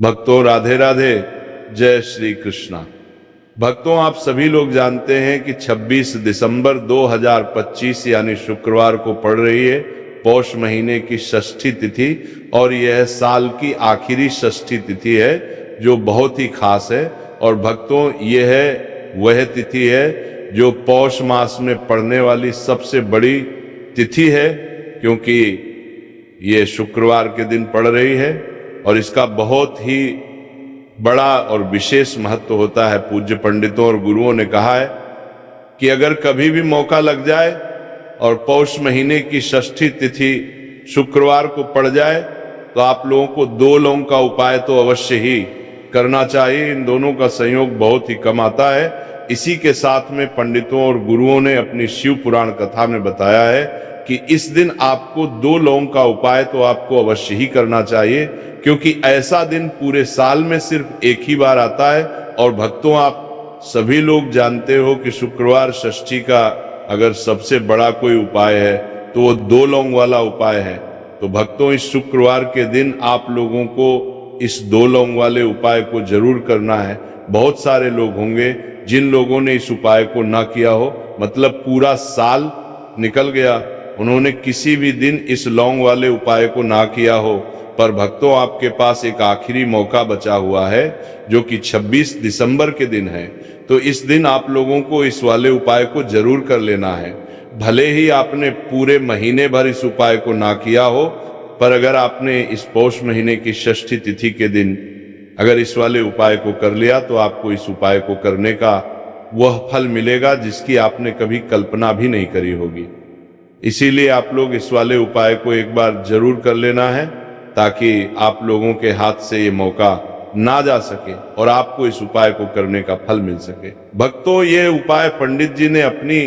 भक्तों राधे राधे, जय श्री कृष्णा। भक्तों आप सभी लोग जानते हैं कि 26 दिसंबर 2025 यानी शुक्रवार को पड़ रही है पौष महीने की षष्ठी तिथि, और यह साल की आखिरी षष्ठी तिथि है जो बहुत ही खास है। और भक्तों यह वह तिथि है जो पौष मास में पड़ने वाली सबसे बड़ी तिथि है, क्योंकि ये शुक्रवार के दिन पड़ रही है और इसका बहुत ही बड़ा और विशेष महत्व होता है। पूज्य पंडितों और गुरुओं ने कहा है कि अगर कभी भी मौका लग जाए और पौष महीने की षष्ठी तिथि शुक्रवार को पड़ जाए तो आप लोगों को 2 लौंग का उपाय तो अवश्य ही करना चाहिए। इन दोनों का संयोग बहुत ही कम आता है। इसी के साथ में पंडितों और गुरुओं ने अपनी शिव पुराण कथा में बताया है कि इस दिन आपको 2 लौंग का उपाय तो आपको अवश्य ही करना चाहिए, क्योंकि ऐसा दिन पूरे साल में सिर्फ एक ही बार आता है। और भक्तों आप सभी लोग जानते हो कि शुक्रवार षष्ठी का अगर सबसे बड़ा कोई उपाय है तो वो 2 लौंग वाला उपाय है। तो भक्तों इस शुक्रवार के दिन आप लोगों को इस 2 लौंग वाले उपाय को जरूर करना है। बहुत सारे लोग होंगे जिन लोगों ने इस उपाय को ना किया हो, मतलब पूरा साल निकल गया, उन्होंने किसी भी दिन इस लौंग वाले उपाय को ना किया हो। पर भक्तों आपके पास एक आखिरी मौका बचा हुआ है जो कि 26 दिसंबर के दिन है। तो इस दिन आप लोगों को इस वाले उपाय को जरूर कर लेना है। भले ही आपने पूरे महीने भर इस उपाय को ना किया हो, पर अगर आपने इस पौष महीने की षष्ठी तिथि के दिन अगर इस वाले उपाय को कर लिया तो आपको इस उपाय को करने का वह फल मिलेगा जिसकी आपने कभी कल्पना भी नहीं करी होगी। इसीलिए आप लोग इस वाले उपाय को एक बार जरूर कर लेना है ताकि आप लोगों के हाथ से ये मौका ना जा सके और आपको इस उपाय को करने का फल मिल सके। भक्तों ये उपाय पंडित जी ने अपनी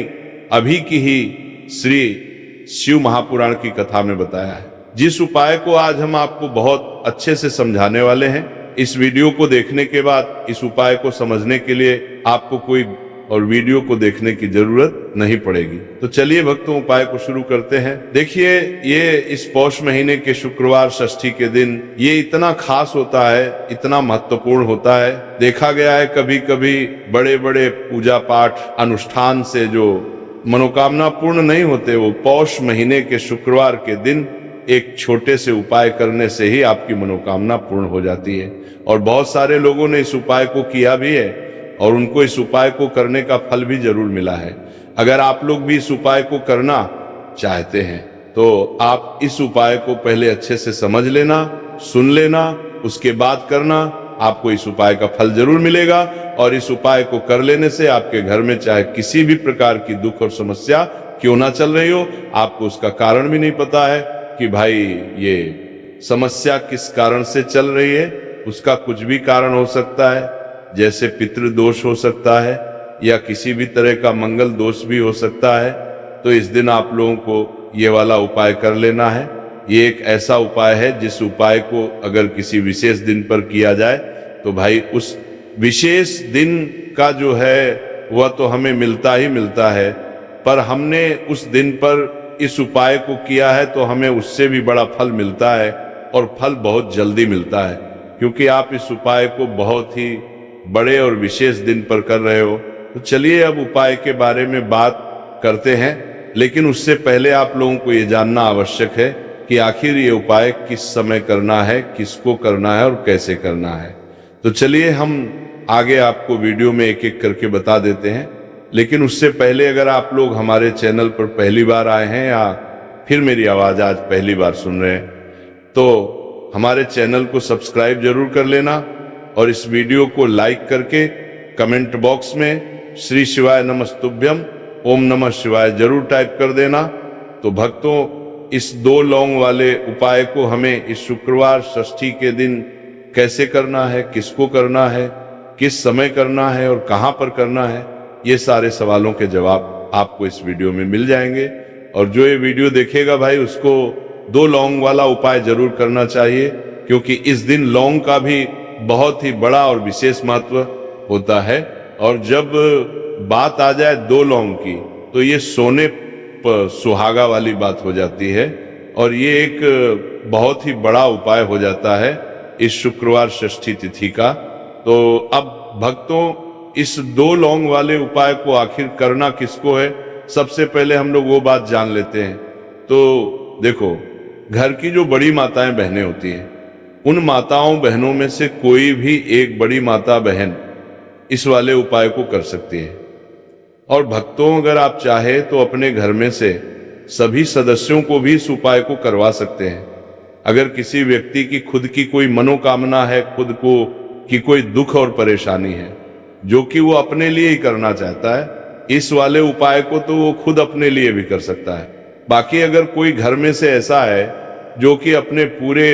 अभी की ही श्री शिव महापुराण की कथा में बताया है, जिस उपाय को आज हम आपको बहुत अच्छे से समझाने वाले हैं। इस वीडियो को देखने के बाद इस उपाय को समझने के लिए आपको कोई और वीडियो को देखने की जरूरत नहीं पड़ेगी। तो चलिए भक्तों उपाय को शुरू करते हैं। देखिए ये इस पौष महीने के शुक्रवार षष्ठी के दिन ये इतना खास होता है, इतना महत्वपूर्ण होता है। देखा गया है कभी कभी बड़े बड़े पूजा पाठ अनुष्ठान से जो मनोकामना पूर्ण नहीं होते, वो पौष महीने के शुक्रवार के दिन एक छोटे से उपाय करने से ही आपकी मनोकामना पूर्ण हो जाती है। और बहुत सारे लोगों ने इस उपाय को किया भी है और उनको इस उपाय को करने का फल भी जरूर मिला है। अगर आप लोग भी इस उपाय को करना चाहते हैं तो आप इस उपाय को पहले अच्छे से समझ लेना, सुन लेना, उसके बाद करना। आपको इस उपाय का फल जरूर मिलेगा और इस उपाय को कर लेने से आपके घर में चाहे किसी भी प्रकार की दुख और समस्या क्यों ना चल रही हो, आपको उसका कारण भी नहीं पता है कि भाई ये समस्या किस कारण से चल रही है। उसका कुछ भी कारण हो सकता है, जैसे पितृदोष हो सकता है या किसी भी तरह का मंगल दोष भी हो सकता है। तो इस दिन आप लोगों को ये वाला उपाय कर लेना है। ये एक ऐसा उपाय है जिस उपाय को अगर किसी विशेष दिन पर किया जाए तो भाई उस विशेष दिन का जो है वह तो हमें मिलता ही मिलता है, पर हमने उस दिन पर इस उपाय को किया है तो हमें उससे भी बड़ा फल मिलता है, और फल बहुत जल्दी मिलता है, क्योंकि आप इस उपाय को बहुत ही बड़े और विशेष दिन पर कर रहे हो। तो चलिए अब उपाय के बारे में बात करते हैं, लेकिन उससे पहले आप लोगों को ये जानना आवश्यक है कि आखिर ये उपाय किस समय करना है, किसको करना है और कैसे करना है। तो चलिए हम आगे आपको वीडियो में एक एक करके बता देते हैं। लेकिन उससे पहले अगर आप लोग हमारे चैनल पर पहली बार आए हैं या फिर मेरी आवाज़ आज पहली बार सुन रहे हैं तो हमारे चैनल को सब्सक्राइब जरूर कर लेना और इस वीडियो को लाइक करके कमेंट बॉक्स में श्री शिवाय नमस्तुभ्यम ओम नमः शिवाय जरूर टाइप कर देना। तो भक्तों इस 2 लौंग वाले उपाय को हमें इस शुक्रवार षष्ठी के दिन कैसे करना है, किसको करना है, किस समय करना है और कहाँ पर करना है, ये सारे सवालों के जवाब आपको इस वीडियो में मिल जाएंगे। और जो ये वीडियो देखेगा भाई उसको 2 लौंग वाला उपाय जरूर करना चाहिए, क्योंकि इस दिन लौंग का भी बहुत ही बड़ा और विशेष महत्व होता है। और जब बात आ जाए 2 लौंग की तो ये सोने पर सुहागा वाली बात हो जाती है और ये एक बहुत ही बड़ा उपाय हो जाता है। इस शुक्रवार षष्ठी तिथि का। तो अब भक्तों इस 2 लौंग वाले उपाय को आखिर करना किसको है, सबसे पहले हम लोग वो बात जान लेते हैं। तो देखो, घर की जो बड़ी माताएं बहनें होती हैं, उन माताओं बहनों में से कोई भी एक बड़ी माता बहन इस वाले उपाय को कर सकती है। और भक्तों अगर आप चाहे तो अपने घर में से सभी सदस्यों को भी इस उपाय को करवा सकते हैं। अगर किसी व्यक्ति की खुद की कोई मनोकामना है, खुद को की कोई दुख और परेशानी है जो कि वो अपने लिए ही करना चाहता है, इस वाले उपाय को तो वो खुद अपने लिए भी कर सकता है। बाकी अगर कोई घर में से ऐसा है जो कि अपने पूरे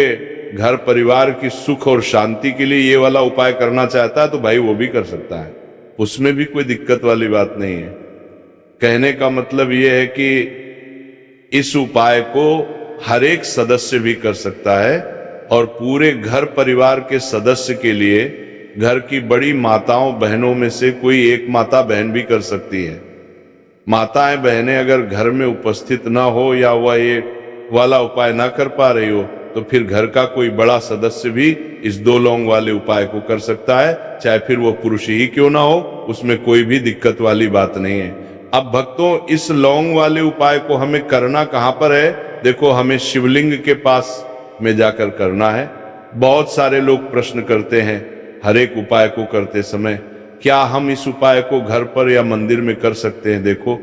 घर परिवार की सुख और शांति के लिए ये वाला उपाय करना चाहता है, तो भाई वो भी कर सकता है, उसमें भी कोई दिक्कत वाली बात नहीं है। कहने का मतलब ये है कि इस उपाय को हर एक सदस्य भी कर सकता है और पूरे घर परिवार के सदस्य के लिए घर की बड़ी माताओं बहनों में से कोई एक माता बहन भी कर सकती है। माताएं बहनें अगर घर में उपस्थित ना हो या वह ये वाला उपाय ना कर पा रही हो, तो फिर घर का कोई बड़ा सदस्य भी इस 2 लौंग वाले उपाय को कर सकता है, चाहे फिर वो पुरुष ही क्यों ना हो, उसमें कोई भी दिक्कत वाली बात नहीं है। अब भक्तों इस लौंग वाले उपाय को हमें करना कहां पर है? देखो, हमें शिवलिंग के पास में जाकर करना है। बहुत सारे लोग प्रश्न करते हैं हर एक उपाय को करते समय, क्या हम इस उपाय को घर पर या मंदिर में कर सकते हैं? देखो,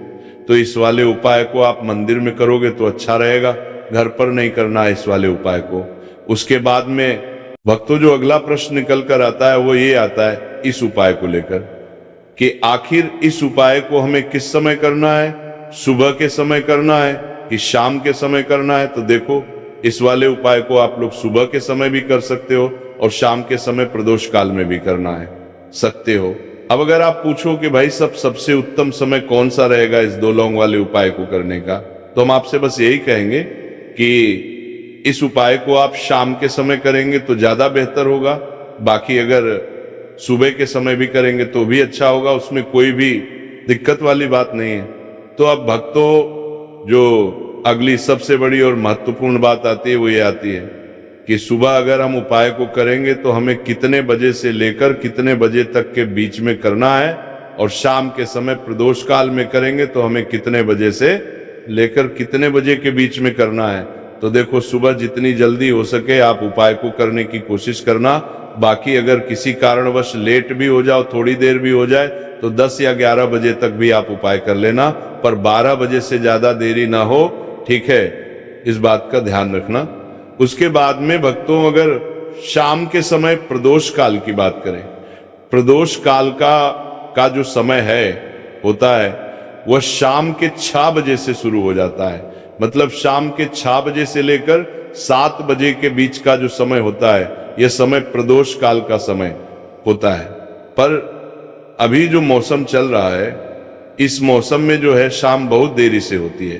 तो इस वाले उपाय को आप मंदिर में करोगे तो अच्छा रहेगा, घर पर नहीं करना है इस वाले उपाय को। उसके बाद में भक्तों जो अगला प्रश्न निकल कर आता है वो ये आता है इस उपाय को लेकर कि आखिर इस उपाय को हमें किस समय करना है, सुबह के समय करना है कि शाम के समय करना है? तो देखो, इस वाले उपाय को आप लोग सुबह के समय भी कर सकते हो और शाम के समय प्रदोष काल में भी करना है सकते हो। अब अगर आप पूछो कि भाई सबसे उत्तम समय कौन सा रहेगा इस 2 लौंग वाले उपाय को करने का, तो हम आपसे बस यही कहेंगे कि इस उपाय को आप शाम के समय करेंगे तो ज्यादा बेहतर होगा। बाकी अगर सुबह के समय भी करेंगे तो भी अच्छा होगा, उसमें कोई भी दिक्कत वाली बात नहीं है। तो अब भक्तों जो अगली सबसे बड़ी और महत्वपूर्ण बात आती है वो ये आती है कि सुबह अगर हम उपाय को करेंगे तो हमें कितने बजे से लेकर कितने बजे तक के बीच में करना है, और शाम के समय प्रदोष काल में करेंगे तो हमें कितने बजे से लेकर कितने बजे के बीच में करना है। तो देखो, सुबह जितनी जल्दी हो सके आप उपाय को करने की कोशिश करना। बाकी अगर किसी कारणवश लेट भी हो जाओ, थोड़ी देर भी हो जाए, तो 10 या 11 बजे तक भी आप उपाय कर लेना, पर 12 बजे से ज्यादा देरी ना हो, ठीक है? इस बात का ध्यान रखना। उसके बाद में भक्तों अगर शाम के समय प्रदोष काल की बात करें, प्रदोष काल का जो समय है होता है वह शाम के 6 बजे से शुरू हो जाता है। मतलब शाम के 6 बजे से लेकर 7 बजे के बीच का जो समय होता है, यह समय प्रदोष काल का समय होता है। पर अभी जो मौसम चल रहा है, इस मौसम में जो है शाम बहुत देरी से होती है,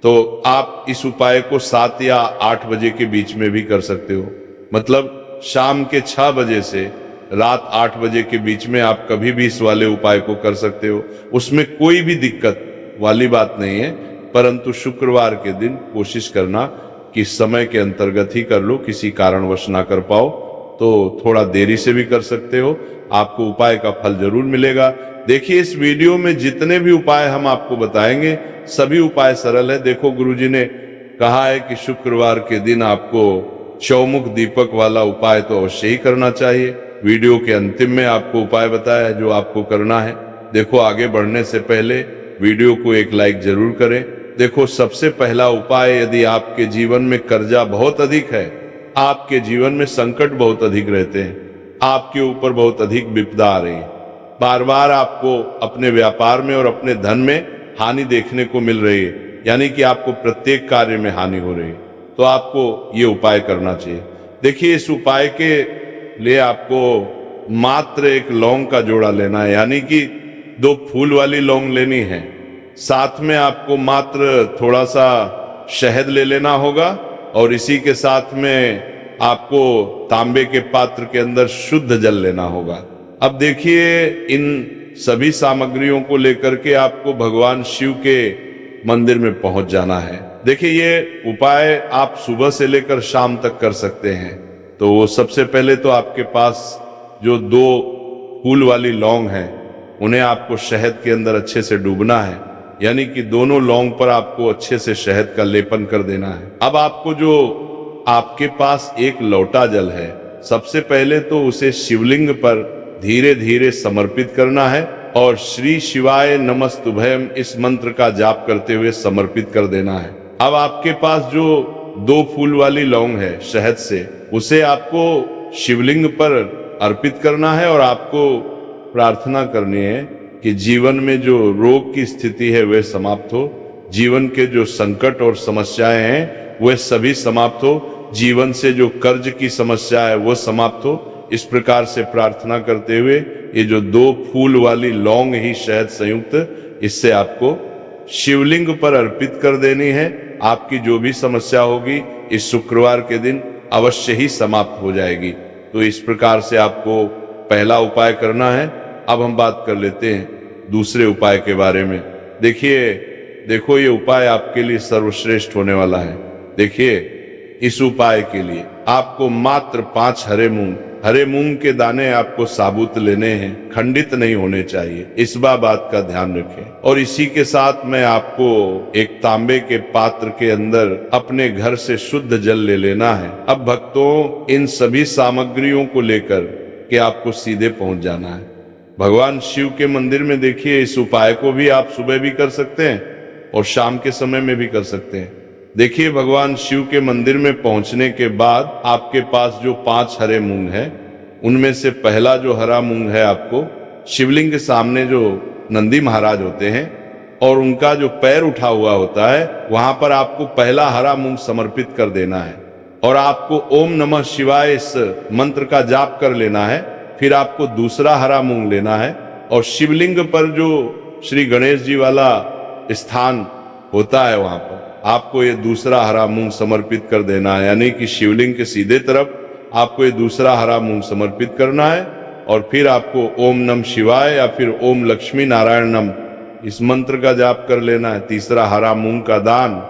तो आप इस उपाय को 7 या 8 बजे के बीच में भी कर सकते हो। मतलब शाम के 6 बजे से रात 8 बजे के बीच में आप कभी भी इस वाले उपाय को कर सकते हो, उसमें कोई भी दिक्कत वाली बात नहीं है। परंतु शुक्रवार के दिन कोशिश करना कि समय के अंतर्गत ही कर लो, किसी कारणवश ना कर पाओ तो थोड़ा देरी से भी कर सकते हो, आपको उपाय का फल जरूर मिलेगा। देखिए, इस वीडियो में जितने भी उपाय हम आपको बताएंगे सभी उपाय सरल है। देखो, गुरुजी ने कहा है कि शुक्रवार के दिन आपको चौमुख दीपक वाला उपाय तो अवश्य ही करना चाहिए। वीडियो के अंतिम में आपको उपाय बताया है जो आपको करना है। देखो, आगे बढ़ने से पहले वीडियो को एक लाइक जरूर करें। देखो, सबसे पहला उपाय, यदि आपके जीवन में कर्जा बहुत अधिक है, आपके जीवन में संकट बहुत अधिक रहते हैं, आपके ऊपर बहुत अधिक विपदा आ रही है, बार बार आपको अपने व्यापार में और अपने धन में हानि देखने को मिल रही है, यानी कि आपको प्रत्येक कार्य में हानि हो रही है, तो आपको ये उपाय करना चाहिए। देखिए, इस उपाय के लिए आपको मात्र एक लौंग का जोड़ा लेना है, यानी कि 2 फूल वाली लौंग लेनी है। साथ में आपको मात्र थोड़ा सा शहद ले लेना होगा और इसी के साथ में आपको तांबे के पात्र के अंदर शुद्ध जल लेना होगा। अब देखिए, इन सभी सामग्रियों को लेकर के आपको भगवान शिव के मंदिर में पहुंच जाना है। देखिए, ये उपाय आप सुबह से लेकर शाम तक कर सकते हैं। तो वो सबसे पहले तो आपके पास जो 2 फूल वाली लौंग है उन्हें आपको शहद के अंदर अच्छे से डूबना है, यानी कि दोनों लौंग पर आपको अच्छे से शहद का लेपन कर देना है। अब आपको जो आपके पास एक लोटा जल है, सबसे पहले तो उसे शिवलिंग पर धीरे धीरे समर्पित करना है और श्री शिवाय नमस्तुभयम इस मंत्र का जाप करते हुए समर्पित कर देना है। अब आपके पास जो 2 फूल वाली लौंग है शहद से, उसे आपको शिवलिंग पर अर्पित करना है और आपको प्रार्थना करनी है कि जीवन में जो रोग की स्थिति है वह समाप्त हो, जीवन के जो संकट और समस्याएं हैं वह सभी समाप्त हो, जीवन से जो कर्ज की समस्या है वह समाप्त हो। इस प्रकार से प्रार्थना करते हुए ये जो 2 फूल वाली लौंग ही शहद संयुक्त, इससे आपको शिवलिंग पर अर्पित कर देनी है। आपकी जो भी समस्या होगी इस शुक्रवार के दिन अवश्य ही समाप्त हो जाएगी। तो इस प्रकार से आपको पहला उपाय करना है। अब हम बात कर लेते हैं दूसरे उपाय के बारे में। देखो ये उपाय आपके लिए सर्वश्रेष्ठ होने वाला है। देखिए, इस उपाय के लिए आपको मात्र 5 हरे मूंग के दाने आपको साबुत लेने हैं, खंडित नहीं होने चाहिए, इस बात का ध्यान रखें। और इसी के साथ में आपको एक तांबे के पात्र के अंदर अपने घर से शुद्ध जल ले लेना है। अब भक्तों, इन सभी सामग्रियों को लेकर के आपको सीधे पहुंच जाना है भगवान शिव के मंदिर में। देखिए, इस उपाय को भी आप सुबह भी कर सकते हैं और शाम के समय में भी कर सकते हैं। देखिए, भगवान शिव के मंदिर में पहुंचने के बाद आपके पास जो 5 हरे मूंग है, उनमें से पहला जो हरा मूंग है आपको शिवलिंग के सामने जो नंदी महाराज होते हैं और उनका जो पैर उठा हुआ होता है, वहां पर आपको पहला हरा मूंग समर्पित कर देना है और आपको ओम नमः शिवाय इस मंत्र का जाप कर लेना है। फिर आपको दूसरा हरा मूंग लेना है और शिवलिंग पर जो श्री गणेश जी वाला स्थान होता है वहां पर आपको ये दूसरा हरा मूंग समर्पित कर देना है, यानी कि शिवलिंग के सीधे तरफ आपको ये दूसरा हरा मूंग समर्पित करना है। और फिर आपको ओम नमः शिवाय या फिर ओम लक्ष्मी नारायण नम इस मंत्र का जाप कर लेना है। तीसरा हरा मूंग का दान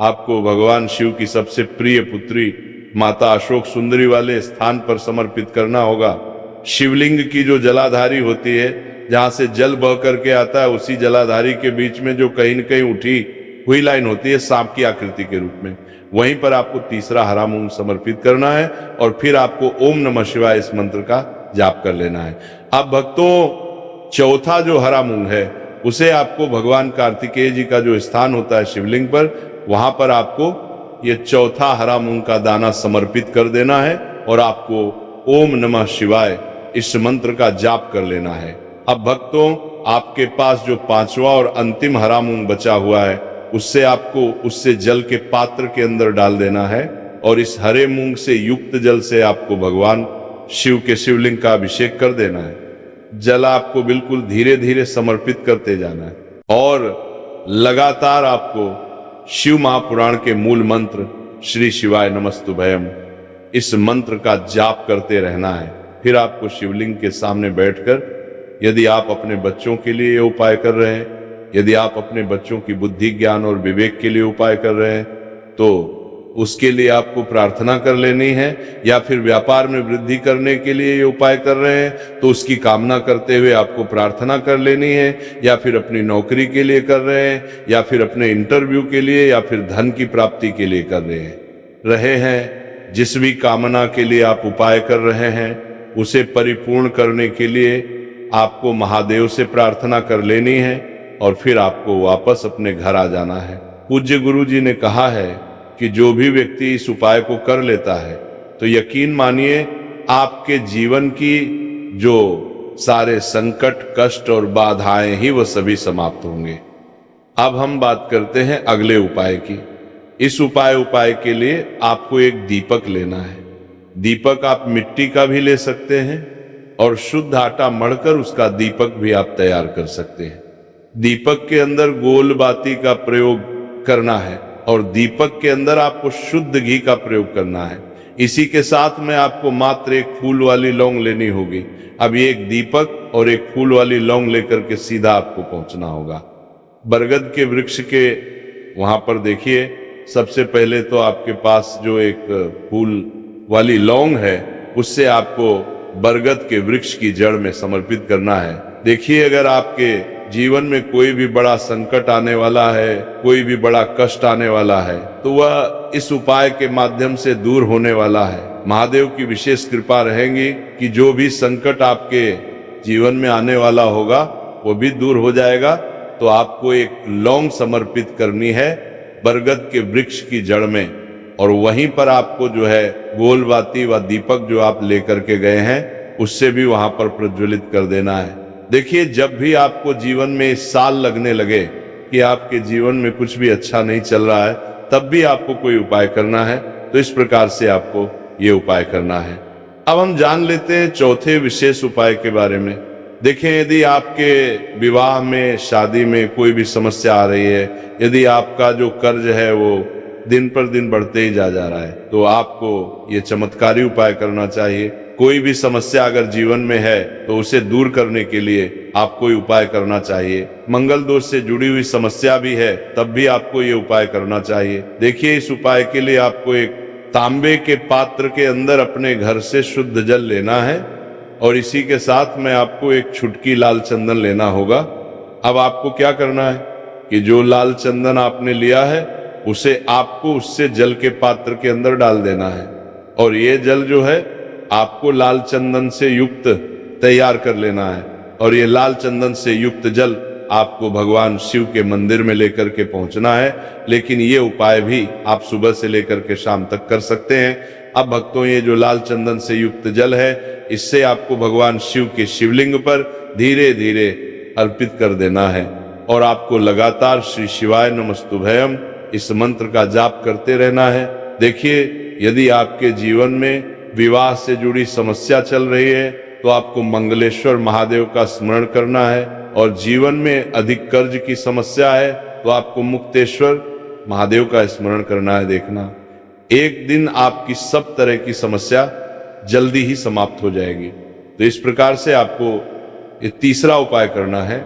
आपको भगवान शिव की सबसे प्रिय पुत्री माता अशोक सुंदरी वाले स्थान पर समर्पित करना होगा। शिवलिंग की जो जलाधारी होती है, जहां से जल बह करके आता है, उसी जलाधारी के बीच में जो कहीं न कहीं उठी हुई लाइन होती है सांप की आकृति के रूप में, वहीं पर आपको तीसरा हरा मूंग समर्पित करना है और फिर आपको ओम नमः शिवाय इस मंत्र का जाप कर लेना है। अब भक्तों, चौथा जो हरा मूंग है उसे आपको भगवान कार्तिकेय जी का जो स्थान होता है शिवलिंग पर, वहां पर आपको ये चौथा हरा मूंग का दाना समर्पित कर देना है और आपको ओम नमः शिवाय इस मंत्र का जाप कर लेना है। अब भक्तों, आपके पास जो 5वां और अंतिम हरा मूंग बचा हुआ है उससे आपको उससे जल के पात्र के अंदर डाल देना है और इस हरे मूंग से युक्त जल से आपको भगवान शिव के शिवलिंग का अभिषेक कर देना है। जल आपको बिल्कुल धीरे धीरे समर्पित करते जाना है और लगातार आपको शिव महापुराण के मूल मंत्र श्री शिवाय नमस्तुभयम इस मंत्र का जाप करते रहना है। फिर आपको शिवलिंग के सामने बैठकर, यदि आप अपने बच्चों के लिए उपाय कर रहे हैं, यदि आप अपने बच्चों की बुद्धि ज्ञान और विवेक के लिए उपाय कर रहे हैं, तो उसके लिए आपको प्रार्थना कर लेनी है। या फिर व्यापार में वृद्धि करने के लिए ये उपाय कर रहे हैं तो उसकी कामना करते हुए आपको प्रार्थना कर लेनी है। या फिर अपनी नौकरी के लिए कर रहे हैं, या फिर अपने इंटरव्यू के लिए, या फिर धन की प्राप्ति के लिए कर रहे हैं। जिस भी कामना के लिए आप उपाय कर रहे हैं उसे परिपूर्ण करने के लिए आपको महादेव से प्रार्थना कर लेनी है और फिर आपको वापस अपने घर आ जाना है। पूज्य गुरु जी ने कहा है कि जो भी व्यक्ति इस उपाय को कर लेता है तो यकीन मानिए आपके जीवन की जो सारे संकट, कष्ट और बाधाएं ही वह सभी समाप्त होंगे। अब हम बात करते हैं अगले उपाय की। इस उपाय के लिए आपको एक दीपक लेना है। दीपक आप मिट्टी का भी ले सकते हैं और शुद्ध आटा मढ़कर उसका दीपक भी आप तैयार कर सकते हैं। दीपक के अंदर गोल बाती का प्रयोग करना है और दीपक के अंदर आपको शुद्ध घी का प्रयोग करना है। इसी के साथ में आपको मात्र एक फूल वाली लौंग लेनी होगी। अब ये एक दीपक और एक फूल वाली लौंग लेकर के सीधा आपको पहुंचना होगा बरगद के वृक्ष के वहां पर। देखिए, सबसे पहले तो आपके पास जो एक फूल वाली लौंग है उससे आपको बरगद के वृक्ष की जड़ में समर्पित करना है। देखिए, अगर आपके जीवन में कोई भी बड़ा संकट आने वाला है, कोई भी बड़ा कष्ट आने वाला है, तो वह इस उपाय के माध्यम से दूर होने वाला है। महादेव की विशेष कृपा रहेगी कि जो भी संकट आपके जीवन में आने वाला होगा वो भी दूर हो जाएगा। तो आपको एक लौंग समर्पित करनी है बरगद के वृक्ष की जड़ में, और वहीं पर आपको जो है गोलबाती व दीपक जो आप लेकर के गए हैं उससे भी वहां पर प्रज्वलित कर देना है। देखिए, जब भी आपको जीवन में साल लगने लगे कि आपके जीवन में कुछ भी अच्छा नहीं चल रहा है, तब भी आपको कोई उपाय करना है। तो इस प्रकार से आपको ये उपाय करना है। अब हम जान लेते हैं चौथे विशेष उपाय के बारे में। देखें, यदि आपके विवाह में, शादी में कोई भी समस्या आ रही है, यदि आपका जो कर्ज है वो दिन पर दिन बढ़ते ही जा रहा है, तो आपको ये चमत्कारी उपाय करना चाहिए। कोई भी समस्या अगर जीवन में है तो उसे दूर करने के लिए आपको ये उपाय करना चाहिए। मंगल दोष से जुड़ी हुई समस्या भी है तब भी आपको ये उपाय करना चाहिए। देखिए, इस उपाय के लिए आपको एक तांबे के पात्र के अंदर अपने घर से शुद्ध जल लेना है, और इसी के साथ में आपको एक छुटकी लाल चंदन लेना होगा। अब आपको क्या करना है कि जो लाल चंदन आपने लिया है उसे आपको उससे जल के पात्र के अंदर डाल देना है, और ये जल जो है आपको लाल चंदन से युक्त तैयार कर लेना है। और ये लाल चंदन से युक्त जल आपको भगवान शिव के मंदिर में लेकर के पहुंचना है। लेकिन ये उपाय भी आप सुबह से लेकर के शाम तक कर सकते हैं। अब भक्तों, ये जो लाल चंदन से युक्त जल है, इससे आपको भगवान शिव के शिवलिंग पर धीरे धीरे अर्पित कर देना है, और आपको लगातार श्री शिवाय नमस्तुभयम इस मंत्र का जाप करते रहना है। देखिए, यदि आपके जीवन में विवाह से जुड़ी समस्या चल रही है तो आपको मंगलेश्वर महादेव का स्मरण करना है, और जीवन में अधिक कर्ज की समस्या है तो आपको मुक्तेश्वर महादेव का स्मरण करना है। देखना, एक दिन आपकी सब तरह की समस्या जल्दी ही समाप्त हो जाएगी। तो इस प्रकार से आपको ये तीसरा उपाय करना है।